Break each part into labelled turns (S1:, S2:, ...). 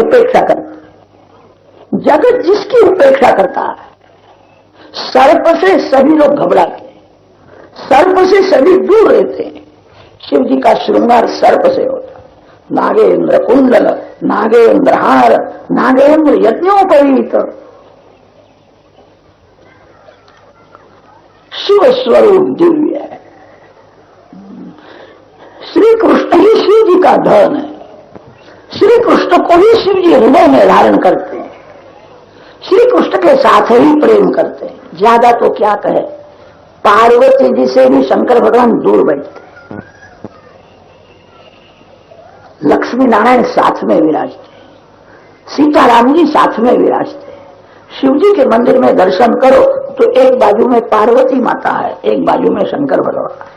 S1: उपेक्षा करते। जगत जिसकी उपेक्षा करता है, सर्प से सभी लोग घबराते हैं, सर्प से सभी दूर रहते हैं। शिव जी का श्रृंगार सर्प से होता, नागेंद्र कुंडल, नागेंद्र हार, नागेंद्र यज्ञोपवीत, शिव स्वरूप दिव्य है। श्री कृष्ण ही शिव जी का धन है। श्री कृष्ण को ही शिव जी हृदय में धारण करते हैं, श्री कृष्ण के साथ ही प्रेम करते हैं। ज्यादा तो क्या कहे, पार्वती जी से भी शंकर भगवान दूर बैठते, लक्ष्मी नारायण साथ में विराजते, सीताराम जी साथ में विराजते। शिव जी के मंदिर में दर्शन करो तो एक बाजू में पार्वती माता है, एक बाजू में शंकर भगवान है।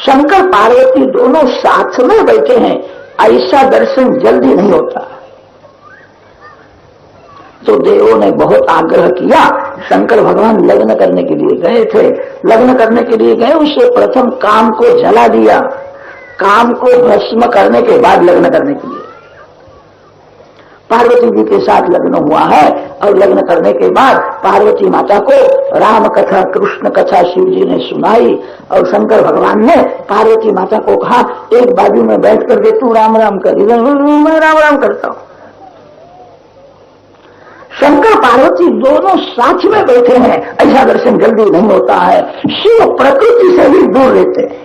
S1: शंकर पार्वती दोनों साथ में बैठे हैं, ऐसा दर्शन जल्दी नहीं होता। तो देवों ने बहुत आग्रह किया। शंकर भगवान लग्न करने के लिए गए थे, लग्न करने के लिए गए, उससे प्रथम काम को जला दिया, काम को भस्म करने के बाद लग्न करने के लिए पार्वती जी के साथ लग्न हुआ है। और लग्न करने के बाद पार्वती माता को राम कथा, कृष्ण कथा शिव जी ने सुनाई और शंकर भगवान ने पार्वती माता को कहा, एक बाजू में बैठ करके तू राम राम कर, मैं राम राम करता हूं। शंकर पार्वती दोनों साथ में बैठे हैं, ऐसा दर्शन जल्दी नहीं होता है। शिव प्रकृति से भी दूर रहते हैं,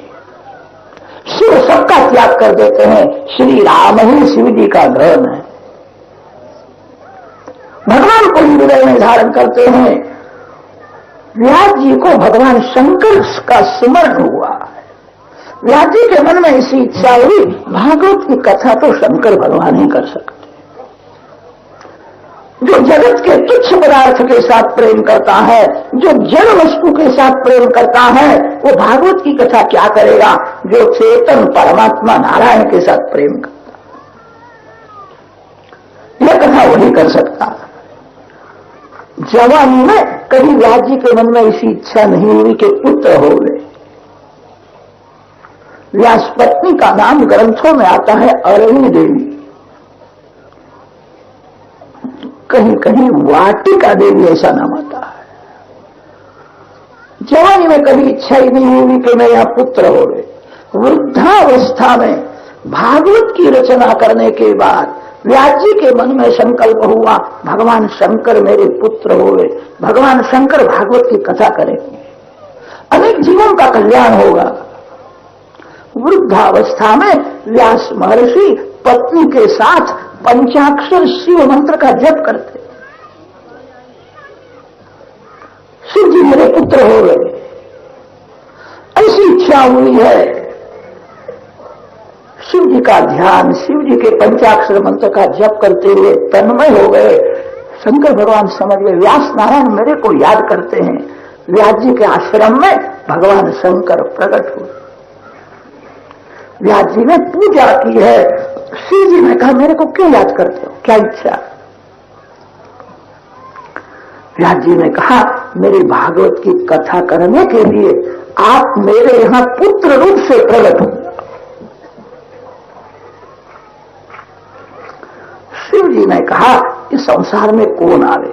S1: शिव सबका त्याग कर देते हैं। श्री राम ही शिव जी का धन है, भगवान को हृदय में धारण करते हैं। व्यास जी को भगवान शंकर का स्मरण हुआ। व्यास जी के मन में ऐसी इच्छा हुई, भागवत की कथा तो शंकर भगवान ही कर सकते। जो जगत के तुच्छ पदार्थ के साथ प्रेम करता है, जो जड़ वस्तु के साथ प्रेम करता है, वो भागवत की कथा क्या करेगा। जो चेतन परमात्मा नारायण के साथ प्रेम करता, यह कथा वही कर सकता है। जवानी में कभी व्यास जी के मन में ऐसी इच्छा नहीं हुई कि पुत्र हो गए। व्यास पत्नी का नाम ग्रंथों में आता है अरणी देवी, कहीं कहीं वाटिका देवी ऐसा नाम आता है। जवानी में कभी इच्छा ही नहीं हुई कि मैं यहां पुत्र हो गए। वृद्धावस्था में भागवत की रचना करने के बाद व्यास जी के मन में संकल्प हुआ, भगवान शंकर मेरे पुत्र होवे, भगवान शंकर भागवत की कथा करेंगे, अनेक जीवों का कल्याण होगा। वृद्धावस्था में व्यास महर्षि पत्नी के साथ पंचाक्षर शिव मंत्र का जप करते। शिव जी मेरे पुत्र हो गए, ऐसी इच्छा हुई है। शिव जी का ध्यान, शिव जी के पंचाक्षर मंत्र का जप करते हुए तन्मय हो गए। शंकर भगवान समझ गए व्यास नारायण मेरे को याद करते हैं। व्यास जी के आश्रम में भगवान शंकर प्रकट हुए। व्यास जी ने पूजा की है। शिव जी ने कहा मेरे को क्यों याद करते हो, क्या इच्छा। व्यास जी ने कहा मेरी भागवत की कथा करने के लिए आप मेरे यहां पुत्र रूप से प्रकट हो। शिव जी ने कहा इस संसार में कौन आवे,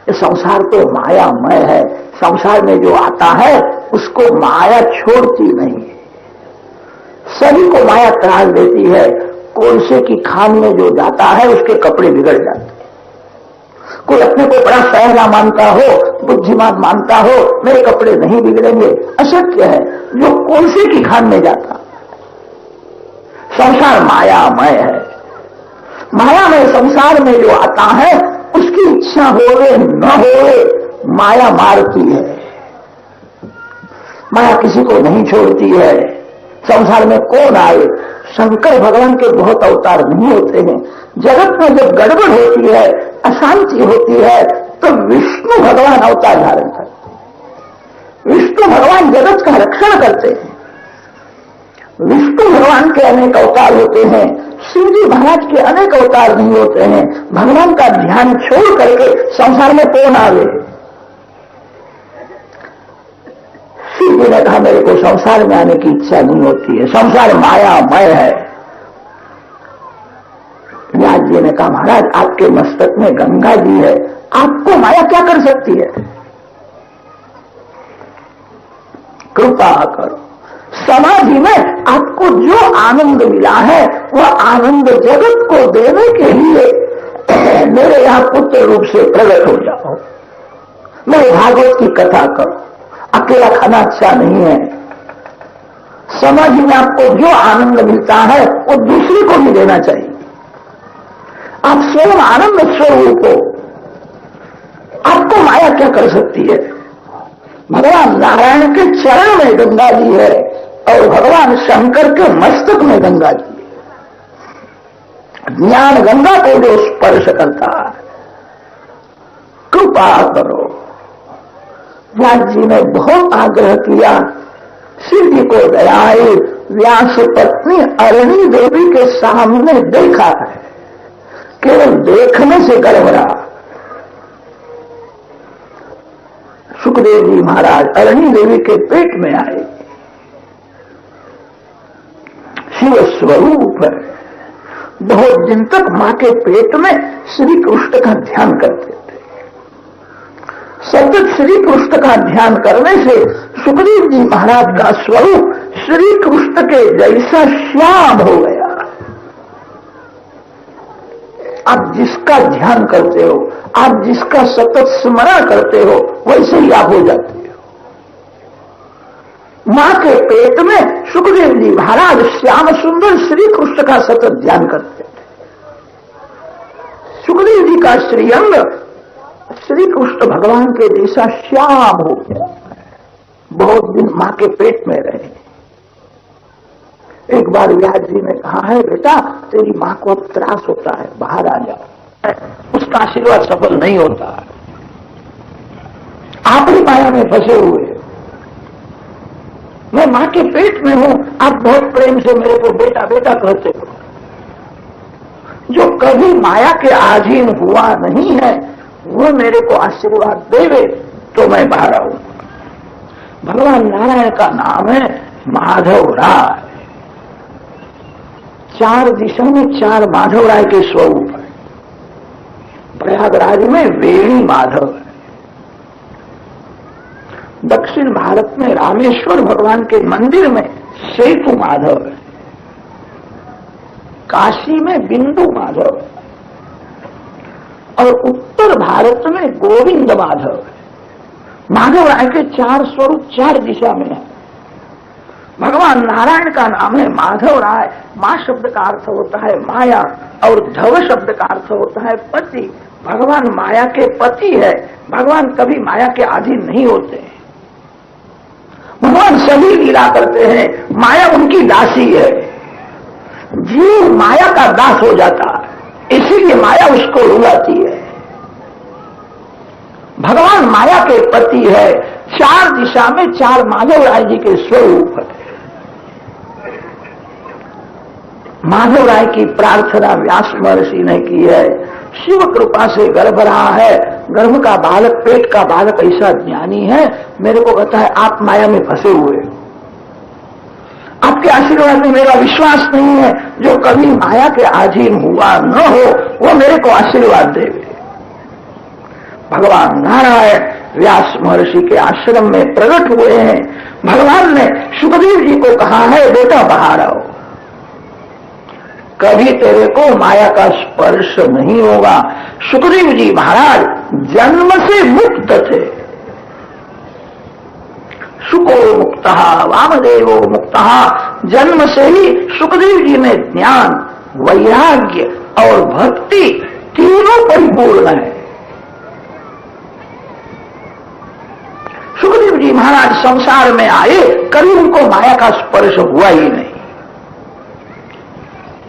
S1: इस संसार तो मायामय है, संसार में जो आता है उसको माया छोड़ती नहीं है, सभी को माया त्रास देती है। कोलसे की खान में जो जाता है उसके कपड़े बिगड़ जाते हैं। कोई अपने को बड़ा सहरा मानता हो, बुद्धिमान मानता हो, मेरे कपड़े नहीं बिगड़ेंगे, अशक्य है। जो कोलसे की खान में जाता, संसार मायामय है। माया में संसार में जो आता है उसकी इच्छा होवे न होवे माया मारती है। माया किसी को नहीं छोड़ती है। संसार में कौन आए, शंकर भगवान के बहुत अवतार नहीं होते हैं। जगत में जब गड़बड़ होती है, अशांति होती है, तो विष्णु भगवान अवतार धारण करते हैं। विष्णु भगवान जगत का रक्षण करते हैं। विष्णु भगवान के अनेक अवतार होते हैं, शिव जी महाराज के अनेक अवतार नहीं होते हैं। भगवान का ध्यान छोड़ करके संसार में कौन आवे। शिव जी ने कहा मेरे को संसार में आने की इच्छा नहीं होती है, संसार मायामय है। व्यास जी ने कहा, महाराज आपके मस्तक में गंगा जी है, आपको माया क्या कर सकती है? कृपा करो। समाधि में आपको जो आनंद मिला है वह आनंद जगत को देने के लिए मेरे यहां पुत्र रूप से प्रकट हो जाओ। मेरे भागवत की कथा करो। अकेला खाना अच्छा नहीं है। समाधि में आपको जो आनंद मिलता है वो दूसरे को भी देना चाहिए। आप स्वयं आनंद स्वरूप हो, आपको माया क्या कर सकती है? भगवान नारायण के चरण में गंगा जी है और भगवान शंकर के मस्तक में गंगा जी है। ज्ञान गंगा को जो स्पर्श करता है, कृपा करो। व्यास जी ने बहुत आग्रह किया, शिव जी को दया आई। व्यास पत्नी अरणी देवी के सामने देखा है, केवल देखने से गर्व रहा। सुखदेव जी महाराज अरणी देवी के पेट में आए। शिव स्वरूप है। बहुत दिन तक मां के पेट में श्री कृष्ण का ध्यान करते थे। सतत श्री कृष्ण का ध्यान करने से सुखदेव जी महाराज का स्वरूप श्री कृष्ण के जैसा श्याम हो गया। आप जिसका ध्यान करते हो, आप जिसका सतत स्मरण करते हो, वैसे ही आप हो जाते हो। मां के पेट में सुखदेव जी महाराज श्याम सुंदर श्री कृष्ण का सतत ध्यान करते थे। सुखदेव जी का श्रीअंग श्री कृष्ण भगवान के जैसा श्याम हो गया। बहुत दिन मां के पेट में रहे। एक बार व्यास जी ने कहा है, बेटा तेरी मां को अब त्रास होता है, बाहर आ जाओ। उसका आशीर्वाद सफल नहीं होता है। आप ही माया में फंसे हुए। मैं मां के पेट में हूं, आप बहुत प्रेम से मेरे को बेटा बेटा कहते हो। जो कभी माया के अधीन हुआ नहीं है वो मेरे को आशीर्वाद देवे तो मैं बाहर आऊं। भगवान नारायण का नाम है माधव राय। चार दिशा में चार माधव राय के स्वरूप है। प्रयागराज में वेणी माधव है। दक्षिण भारत में रामेश्वर भगवान के मंदिर में सेतु माधव है। काशी में बिंदु माधव है और उत्तर भारत में गोविंद माधव है। माधव राय के चार स्वरूप चार दिशा में है। भगवान नारायण का नाम है माधव राय। मां शब्द का अर्थ होता है माया और धव शब्द का अर्थ होता है पति। भगवान माया के पति है। भगवान कभी माया के अधीन नहीं होते। भगवान सभी लीला करते हैं, माया उनकी दासी है। जीव माया का दास हो जाता है, इसीलिए माया उसको रुलाती है। भगवान माया के पति है। चार दिशा में चार माधव राय जी के स्वरूप है। माधव राय की प्रार्थना व्यास महर्षि ने की है। शिव कृपा से गर्भ रहा है। गर्भ का बालक, पेट का बालक ऐसा ज्ञानी है, मेरे को कहता है आप माया में फंसे हुए हो, आपके आशीर्वाद में मेरा विश्वास नहीं है। जो कभी माया के अधीन हुआ न हो वो मेरे को आशीर्वाद देवे। भगवान नारायण व्यास महर्षि के आश्रम में प्रकट हुए हैं। भगवान ने सुखदेव जी को कहा है, बेटा बाहर आओ, कभी तेरे को माया का स्पर्श नहीं होगा। सुखदेव जी महाराज जन्म से मुक्त थे। सुको मुक्तः वामदेवो मुक्तः। जन्म से ही सुखदेव जी में ज्ञान, वैराग्य और भक्ति तीनों परिपूर्ण है। सुखदेव जी महाराज संसार में आए, कभी उनको माया का स्पर्श हुआ ही नहीं।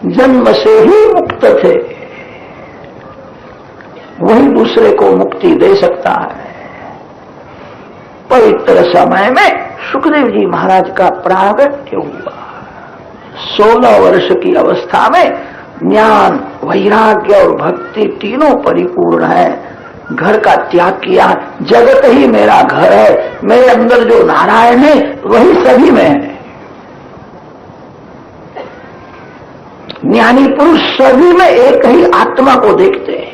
S1: जन्म से ही मुक्त थे। वही दूसरे को मुक्ति दे सकता है। पवित्र समय में सुखदेव जी महाराज का प्रागट्य हुआ। 16 वर्ष की अवस्था में ज्ञान, वैराग्य और भक्ति तीनों परिपूर्ण है। घर का त्याग किया। जगत ही मेरा घर है, मेरे अंदर जो नारायण है वही सभी में है। ज्ञानी पुरुष सभी में एक ही आत्मा को देखते हैं।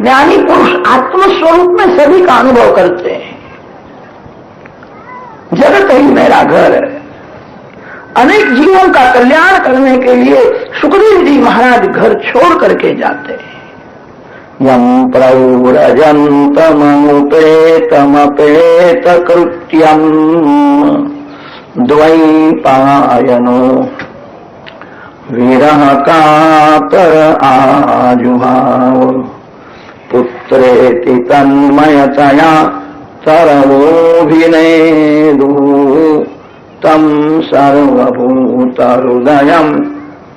S1: ज्ञानी पुरुष आत्मस्वरूप में सभी का अनुभव करते हैं। जगत ही मेरा घर है। अनेक जीवों का कल्याण करने के लिए सुखदेव जी महाराज घर छोड़ करके जाते हैं। यम प्रव्रजन्तमनुपेतमपेत कृत्यम द्वैपायनो विरह कातर आजुहाव पुत्रेति तन्मयतया तरवोऽभिनेदुः तम सर्वभूतहृदयं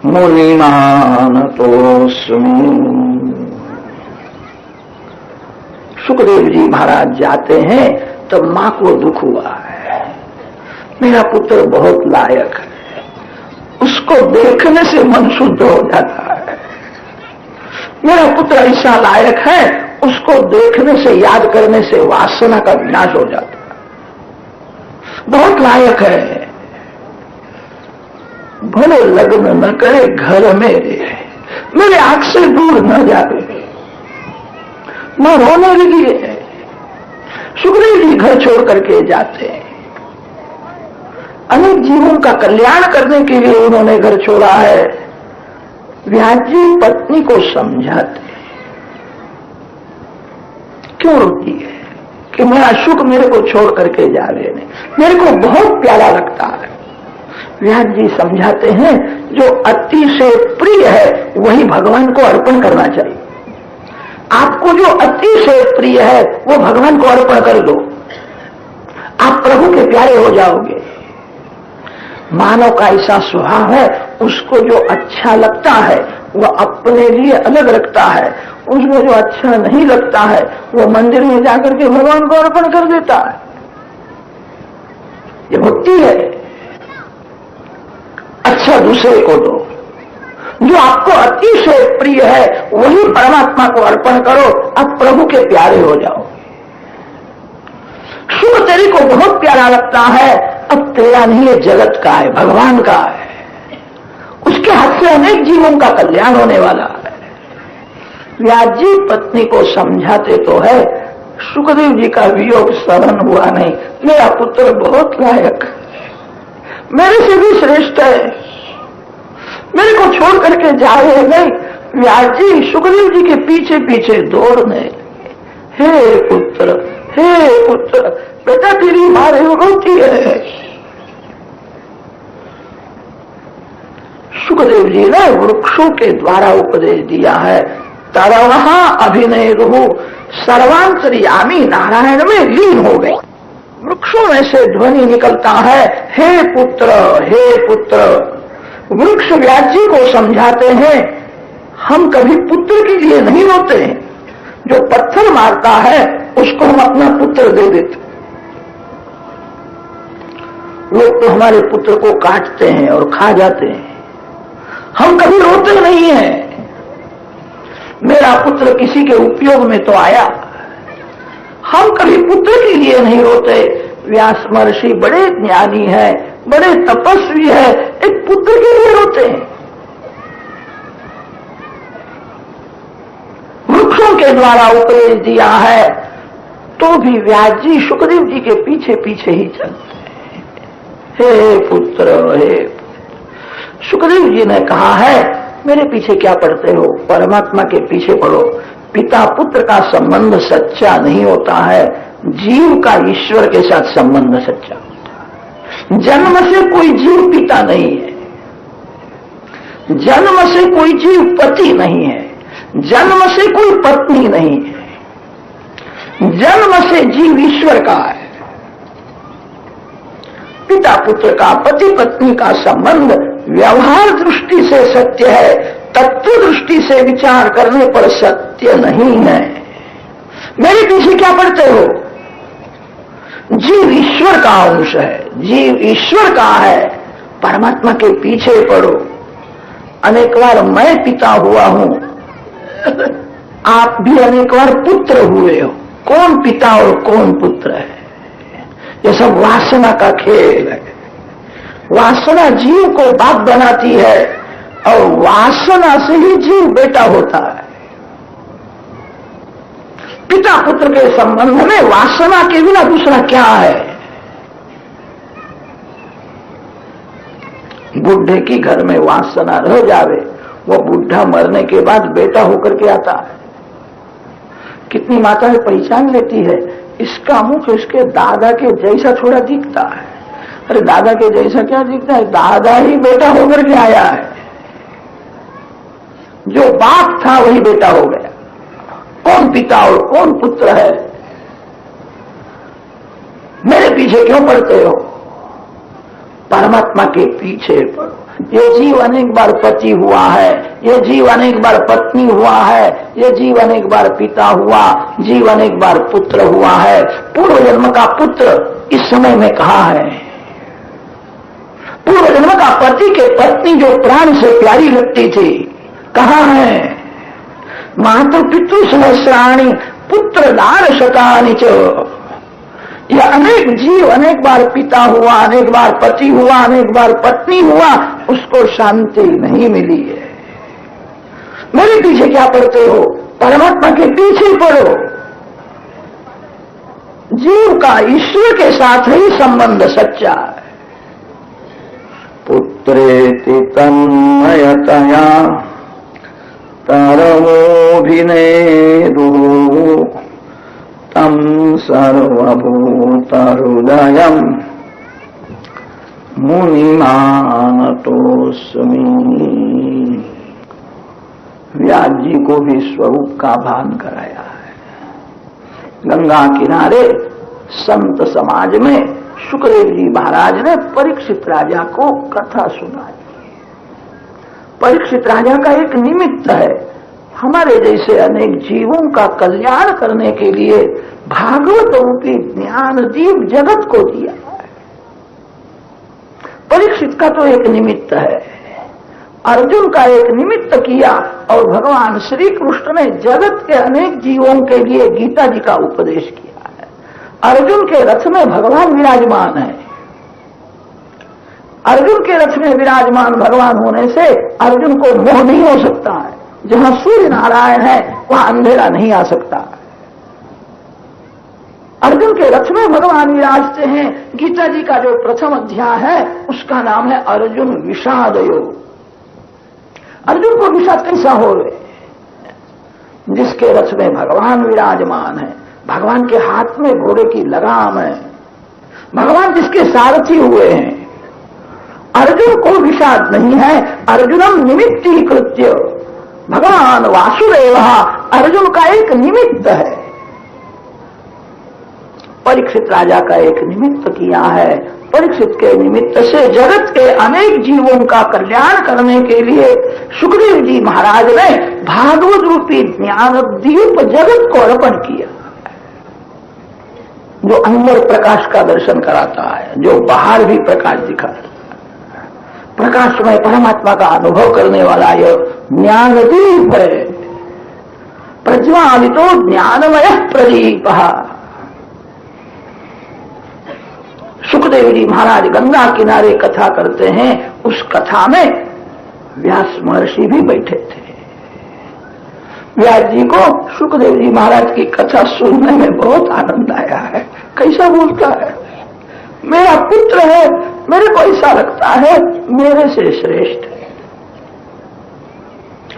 S1: मुनिमानतोऽस्मि। सुखदेव जी महाराज जाते हैं तब मां को दुख हुआ है। मेरा पुत्र बहुत लायक है, उसको देखने से मन शुद्ध हो जाता है। मेरा पुत्र ऐसा लायक है, उसको देखने से, याद करने से वासना का विनाश हो जाता है। बहुत लायक है, भले लग्न न करे, घर में रहे, मेरे आंख से दूर न जाए। मैं रोने लगी है। सुखदेव जी घर छोड़ करके जाते हैं। अनेक जीवों का कल्याण करने के लिए उन्होंने घर छोड़ा है। व्यास जी पत्नी को समझाते हैं, क्यों रोती है कि मेरा सुख मेरे को छोड़ करके जा रहे हैं, मेरे को बहुत प्यारा लगता है। व्यास जी समझाते हैं, जो अति से प्रिय है वही भगवान को अर्पण करना चाहिए। आपको जो अति से प्रिय है वो भगवान को अर्पण कर दो, आप प्रभु के प्यारे हो जाओगे। मानव का ऐसा स्वभाव है, उसको जो अच्छा लगता है वो अपने लिए अलग रखता है, उसको जो अच्छा नहीं लगता है वो मंदिर में जाकर के भगवान को अर्पण कर देता है। ये भक्ति है। अच्छा दूसरे को दो, जो आपको अति से प्रिय है वही परमात्मा को अर्पण करो, आप प्रभु के प्यारे हो जाओ। सुख तेरे को बहुत प्यारा लगता है, अब तेरा नहीं है, जगत का है, भगवान का है। उसके हाथ से अनेक जीवों का कल्याण होने वाला है। व्यास जी पत्नी को समझाते तो है, सुखदेव जी का वियोग सहन हुआ नहीं। मेरा पुत्र बहुत लायक, मेरे से भी श्रेष्ठ है, मेरे को छोड़ करके जा रहे नहीं। व्यास जी सुखदेव जी के पीछे पीछे दौड़ने, हे पुत्र, हे पुत्र, बेटा तेरी मां रोती है। सुखदेव जी ने वृक्षों के द्वारा उपदेश दिया है, तरवः अभिनय रुहु सर्वांतर्यामी नारायण में लीन हो गए। वृक्षों में से ध्वनि निकलता है, हे पुत्र, हे पुत्र। वृक्ष व्यास जी को समझाते हैं, हम कभी पुत्र के लिए नहीं रोते हैं। जो पत्थर मारता है उसको हम अपना पुत्र दे देते। लोग तो हमारे पुत्र को काटते हैं और खा जाते हैं, हम कभी रोते नहीं हैं। मेरा पुत्र किसी के उपयोग में तो आया, हम कभी पुत्र के लिए नहीं रोते। व्यास महर्षि बड़े ज्ञानी है, बड़े तपस्वी है, एक पुत्र के लिए रोते हैं। वृक्षों के द्वारा उपदेश दिया है तो भी व्यास जी सुखदेव जी के पीछे पीछे ही चलते हैं। हे पुत्र, हे पुत्र। सुखदेव जी ने कहा है, मेरे पीछे क्या पढ़ते हो, परमात्मा के पीछे पढ़ो। पिता पुत्र का संबंध सच्चा नहीं होता है, जीव का ईश्वर के साथ संबंध सच्चा होता है। जन्म से कोई जीव पिता नहीं है, जन्म से कोई जीव पति नहीं है, जन्म से कोई पत्नी नहीं है, जन्म से जीव ईश्वर का है। पिता पुत्र का, पति पत्नी का संबंध व्यवहार दृष्टि से सत्य है, तत्व दृष्टि से विचार करने पर सत्य नहीं है। मेरे पीछे क्या पढ़ते हो? जीव ईश्वर का अंश है, जीव ईश्वर का है, परमात्मा के पीछे पढ़ो। अनेक बार मैं पिता हुआ हूं, आप भी अनेक बार पुत्र हुए हो। कौन पिता और कौन पुत्र है? ये सब वासना का खेल है। वासना जीव को बाप बनाती है, और वासना से ही जीव बेटा होता है। पिता पुत्र के संबंध में वासना के बिना दूसरा क्या है? बुढ़े की घर में वासना रह जावे, वो बुढ़ा मरने के बाद बेटा होकर के आता है। कितनी माताएं पहचान लेती है, इसका मुख इसके दादा के जैसा थोड़ा दिखता है। अरे दादा के जैसा क्या दिखता है? दादा ही बेटा होकर के आया है। जो बाप था वही बेटा हो गया। कौन पिता और कौन पुत्र है? मेरे पीछे क्यों पड़ते हो? परमात्मा के पीछे पड़ो। ये जीव अनेक बार पति हुआ है, ये जीव अनेक बार पत्नी हुआ है, ये जीव अनेक बार पिता हुआ, जीव अनेक बार पुत्र हुआ है। पूर्व जन्म का पुत्र इस समय में कहाँ है? पूर्व जन्म का पति के पत्नी जो प्राण से प्यारी लगती थी, कहाँ है? मातृ पितृ सहस्राणी पुत्र दार शतानि च। यह अनेक जीव अनेक बार पिता हुआ, अनेक बार पति हुआ, अनेक बार पत्नी हुआ, उसको शांति नहीं मिली है। मेरे पीछे क्या पड़ते हो? परमात्मा के पीछे पड़ो। जीव का ईश्वर के साथ ही संबंध सच्चा है। पुत्रेति तन्मयतया तरवोभिनेदुः तम सर्वभूतहृदयम् मुनिमानतोऽस्मि। व्यास जी को भी स्वरूप का भान कराया है। गंगा किनारे संत समाज में शुकदेव जी महाराज ने परीक्षित राजा को कथा सुनाई। परीक्षित राजा का एक निमित्त है। हमारे जैसे अनेक जीवों का कल्याण करने के लिए भागवत रूपी ज्ञान दीप जगत को दिया है। परीक्षित का तो एक निमित्त है, अर्जुन का एक निमित्त किया, और भगवान श्री कृष्ण ने जगत के अनेक जीवों के लिए गीता जी का उपदेश किया है। अर्जुन के रथ में भगवान विराजमान है। अर्जुन के रथ में विराजमान भगवान होने से अर्जुन को मोह नहीं हो सकता है। जहां सूर्य नारायण है वहां अंधेरा नहीं आ सकता। अर्जुन के रथ में भगवान विराजते हैं। गीता जी का जो प्रथम अध्याय है उसका नाम है अर्जुन विषाद योग। अर्जुन को विषाद कैसा हो रहे? जिसके रथ में भगवान विराजमान है, भगवान के हाथ में घोड़े की लगाम है, भगवान जिसके सारथी हुए हैं, अर्जुन को विषाद नहीं है। अर्जुनम निमित्तीकृत्य, भगवान वासुदेव अर्जुन का एक निमित्त है। परीक्षित राजा का एक निमित्त किया है। परीक्षित के निमित्त से जगत के अनेक जीवों का कल्याण करने के लिए शुकदेव जी महाराज ने भागवत रूपी ज्ञान दीप जगत को अर्पण किया, जो अंदर प्रकाश का दर्शन कराता है, जो बाहर भी प्रकाश दिखाता है। प्रकाशमय परमात्मा का अनुभव करने वाला यह ज्ञान दीप है। प्रज्वालितो ज्ञानमय प्रदीप। सुखदेव जी महाराज गंगा किनारे कथा करते हैं। उस कथा में व्यास महर्षि भी बैठे थे। व्यास जी को सुखदेव जी महाराज की कथा सुनने में बहुत आनंद आया है। कैसा बोलता है? मेरा पुत्र है, मेरे को ऐसा लगता है मेरे से श्रेष्ठ है।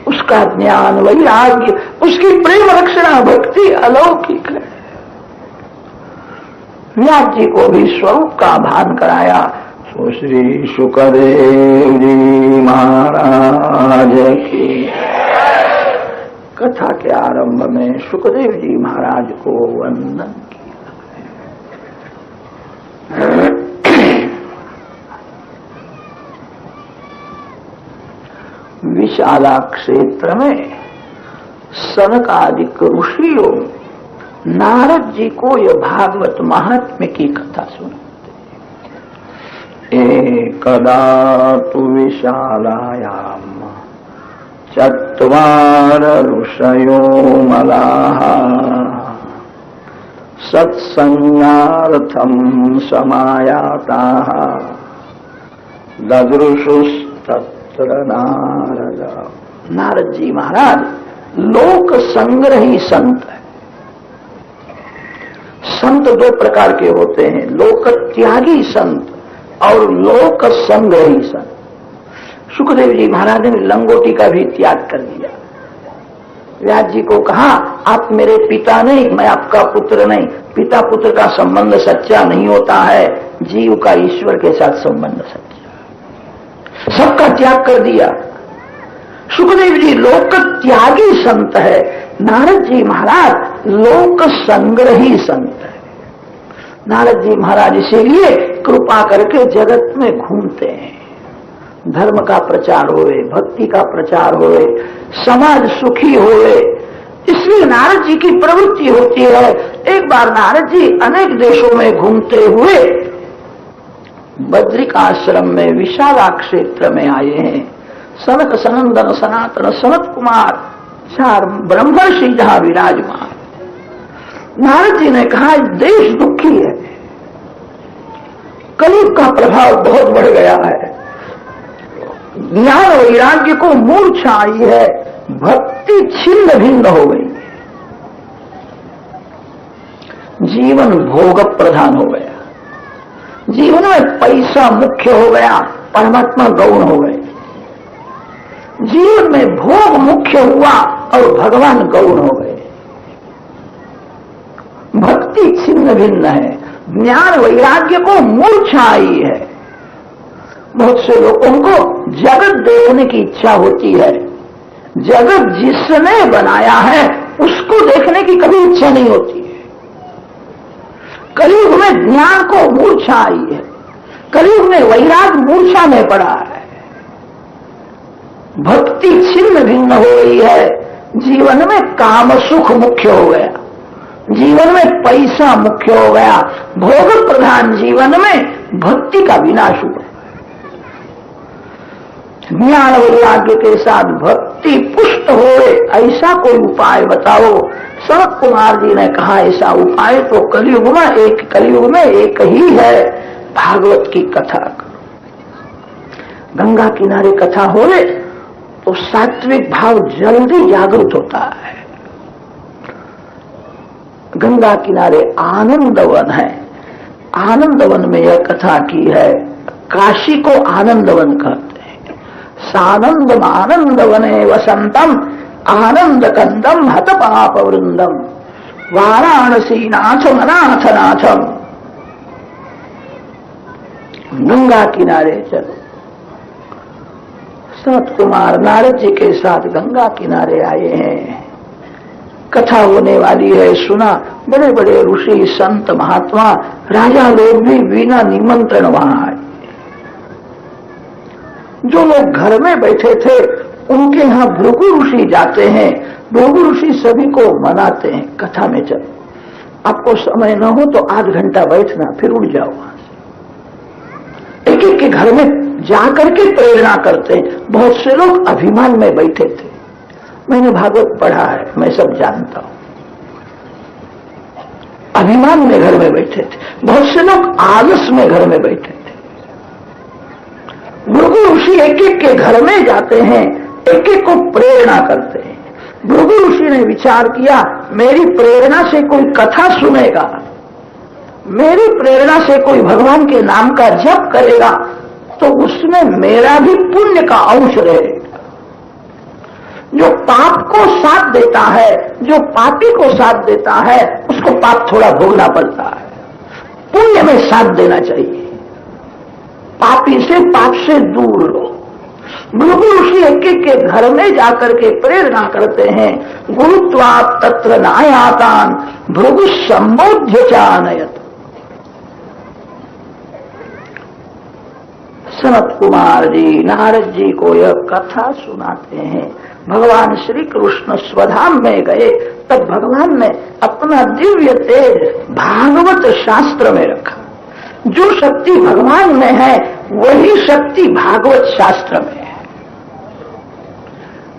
S1: उसका ज्ञान वैराग्य, उसकी प्रेम रक्षणा भक्ति अलौकिक है। व्यास जी को भी स्वरूप का भान कराया। सो श्री शुकदेव जी महाराज की कथा के आरंभ में शुकदेव जी महाराज को वंदन किया। विशाला क्षेत्र में सनकादिक ऋषियों नारद जी को यह भागवत महात्म्य की कथा सुनाते। एकदा तु विशालायाम चत्वार ऋषयो मलाः सत्संगार्थं समायाताः ददृशुस्तत्र तत्र नारद। नारद जी महाराज लोक संग्रही संत है। संत दो प्रकार के होते हैं, लोक त्यागी संत और लोक संग्रही संत। सुखदेव जी महाराज ने लंगोटी का भी त्याग कर दिया। व्यास जी को कहा, आप मेरे पिता नहीं, मैं आपका पुत्र नहीं। पिता पुत्र का संबंध सच्चा नहीं होता है, जीव का ईश्वर के साथ संबंध सच्चा। सबका त्याग कर दिया। सुखदेव जी लोक त्यागी संत है, नारद जी महाराज लोक संग्रही संत है। नारद जी महाराज इसीलिए कृपा करके जगत में घूमते हैं, धर्म का प्रचार होवे, भक्ति का प्रचार होवे, समाज सुखी होवे, इसलिए नारद जी की प्रवृत्ति होती है। एक बार नारद जी अनेक देशों में घूमते हुए बद्रिक आश्रम में विशाला क्षेत्र में आए हैं। सनक सनंदन सनातन सनत कुमार चार ब्रह्मर्षि जहां विराजमान। नारद जी ने कहा, देश दुखी है, कलयुग का प्रभाव बहुत बढ़ गया है, ज्ञान वैराग्य को मूर्छा आई है, भक्ति छिन्न भिन्न हो गई, जीवन भोग प्रधान हो गया, जीवन में पैसा मुख्य हो गया, परमात्मा गौण हो गए। जीवन में भोग मुख्य हुआ और भगवान गौण हो गए। भक्ति छिन्न भिन्न है, ज्ञान वैराग्य को मूर्छा आई है। बहुत से लोगों को जगत देखने की इच्छा होती है, जगत जिसने बनाया है उसको देखने की कभी इच्छा नहीं होती है। कलयुग में ज्ञान को मूर्छा आई है, कलयुग में वैराग मूर्छा में पड़ा है, भक्ति छिन्न भिन्न हो गई है। जीवन में काम सुख मुख्य हो गया, जीवन में पैसा मुख्य हो गया, भोग प्रधान जीवन में भक्ति का विनाश हुआ। ज्ञान वैराग्य के साथ भक्ति पुष्ट होए ऐसा कोई उपाय बताओ। सनत कुमार जी ने कहा, ऐसा उपाय तो कलयुग में एक ही है, भागवत की कथा करो। गंगा किनारे कथा होए तो सात्विक भाव जल्दी जागृत होता है। गंगा किनारे आनंदवन है, आनंदवन में यह कथा की है। काशी को आनंदवन कहते हैं। सानंदम आनंदवने वसंतम आनंद कंदम हत पाप वृंदम वाराणसी नाथम अनाथ नाथम। गंगा किनारे चलो। सनत कुमार नारद जी के साथ गंगा किनारे आए हैं, कथा होने वाली है, सुना। बड़े बड़े ऋषि संत महात्मा राजा लोग भी बिना निमंत्रण वहां आए। जो लोग घर में बैठे थे उनके यहां भृगु ऋषि जाते हैं, भृगु ऋषि सभी को मनाते हैं, कथा में चलो, आपको समय न हो तो आध घंटा बैठना, फिर उड़ जाओ वहां से। एक एक के घर में जाकर के प्रेरणा करते हैं। बहुत से लोग अभिमान में बैठे थे, मैंने भागवत पढ़ा है, मैं सब जानता हूं, अभिमान में घर में बैठे थे। बहुत से लोग आलस में घर में बैठे थे। भृगु ऋषि एक एक के घर में जाते हैं, एक एक को प्रेरणा करते हैं। भृगु ऋषि ने विचार किया, मेरी प्रेरणा से कोई कथा सुनेगा, मेरी प्रेरणा से कोई भगवान के नाम का जप करेगा तो उसमें मेरा भी पुण्य का अंश रहेगा। जो पाप को साथ देता है, जो पापी को साथ देता है, उसको पाप थोड़ा भोगना पड़ता है, पुण्य में साथ देना चाहिए। पापी से पाप से दूर लो। भृगु ऋषि एक एक के घर में जाकर के प्रेरणा करते हैं। गुरुत्वात् तत्र नायातान भृगु संबोध्य चानयत। सनत कुमार जी नारद जी को यह कथा सुनाते हैं। भगवान श्री कृष्ण स्वधाम में गए तब भगवान ने अपना दिव्य तेज भागवत शास्त्र में रखा। जो शक्ति भगवान में है वही शक्ति भागवत शास्त्र में है।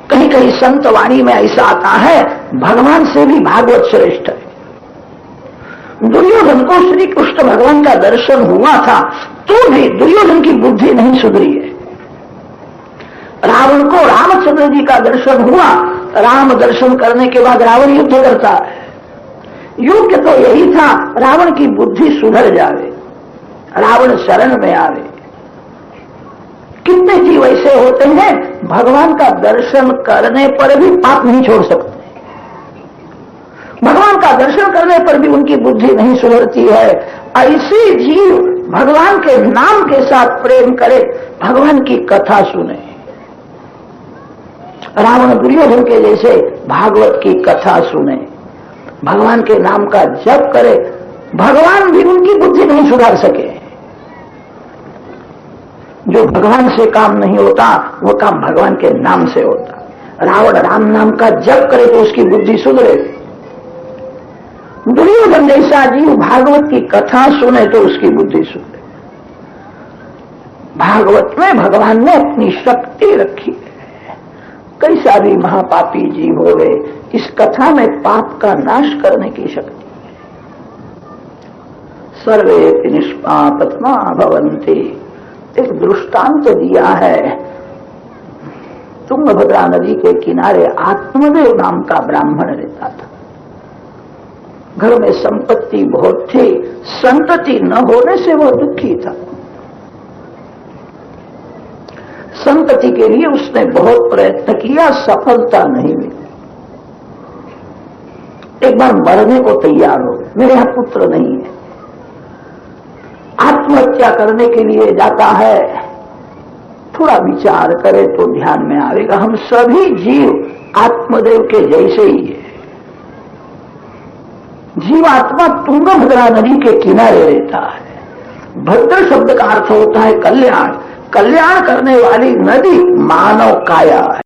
S1: कहीं कहीं संत वाणी में ऐसा आता है, भगवान से भी भागवत श्रेष्ठ है। दुर्योधन को श्री कृष्ण भगवान का दर्शन हुआ था तो भी दुर्योधन की बुद्धि नहीं सुधरी है। रावण को रामचंद्र जी का दर्शन हुआ। राम दर्शन करने के बाद रावण युद्ध करता है। युद्ध तो यही था, रावण की बुद्धि सुधर जावे, रावण शरण में आवे। कितने जीव ऐसे होते हैं भगवान का दर्शन करने पर भी पाप नहीं छोड़ सकते, भगवान का दर्शन करने पर भी उनकी बुद्धि नहीं सुधरती है। ऐसे जीव भगवान के नाम के साथ प्रेम करे, भगवान की कथा सुने। रावण दुर्योधन के जैसे भागवत की कथा सुने, भगवान के नाम का जप करे, भगवान भी उनकी बुद्धि नहीं सुधार सके। जो भगवान से काम नहीं होता वो काम भगवान के नाम से होता। रावण राम नाम का जप करे तो उसकी बुद्धि सुधरे, दुर्योधन जैसा जीव भागवत की कथा सुने तो उसकी बुद्धि सुधरे। भागवत में भगवान ने अपनी शक्ति रखी है। कैसा भी महापापी जीव हो गए, इस कथा में पाप का नाश करने की शक्ति है। सर्वे निष्पापत्मा भवन्ति, एक दृष्टांत दिया है। तुंगभद्रा नदी के किनारे आत्मदेव नाम का ब्राह्मण रहता था। घर में संपत्ति बहुत थी, संतति न होने से वह दुखी था। संतति के लिए उसने बहुत प्रयत्न किया, सफलता नहीं मिली। एक बार मरने को तैयार हो, मेरे यहां पुत्र नहीं है, आत्महत्या करने के लिए जाता है। थोड़ा विचार करे तो ध्यान में आएगा, हम सभी जीव आत्मदेव के जैसे ही है। जीवात्मा तुंगभद्रा नदी के किनारे रहता है। भद्र शब्द का अर्थ होता है कल्याण, कल्याण करने वाली नदी मानव काया है।